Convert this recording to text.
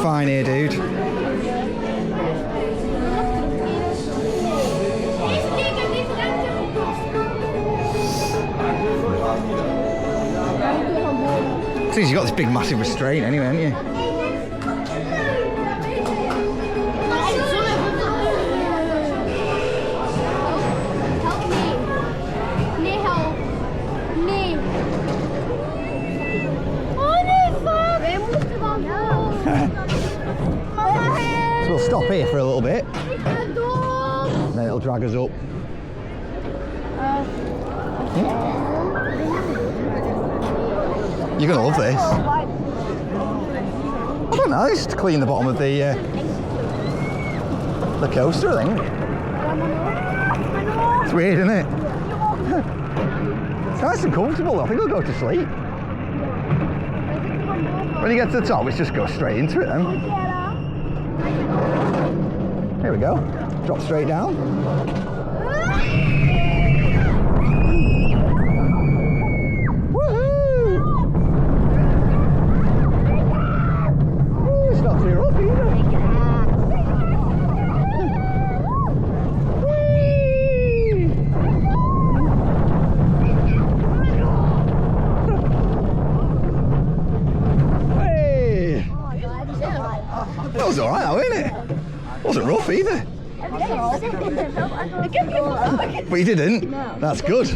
fine here, dude. Since you got this big, massive restraint, anyway, haven't you? So we'll stop here for a little bit, and then it'll drag us up. You're gonna love this. I don't know, it's to clean the bottom of the coaster, I think. It's weird, isn't it? It's nice and comfortable. I think we'll go to sleep. When you get to the top, it's just go straight into it then. Here we go. Drop straight down. Woohoo! Ooh, it's not too rough either. That was alright, wasn't it? Wasn't rough either. But you didn't? No. That's good.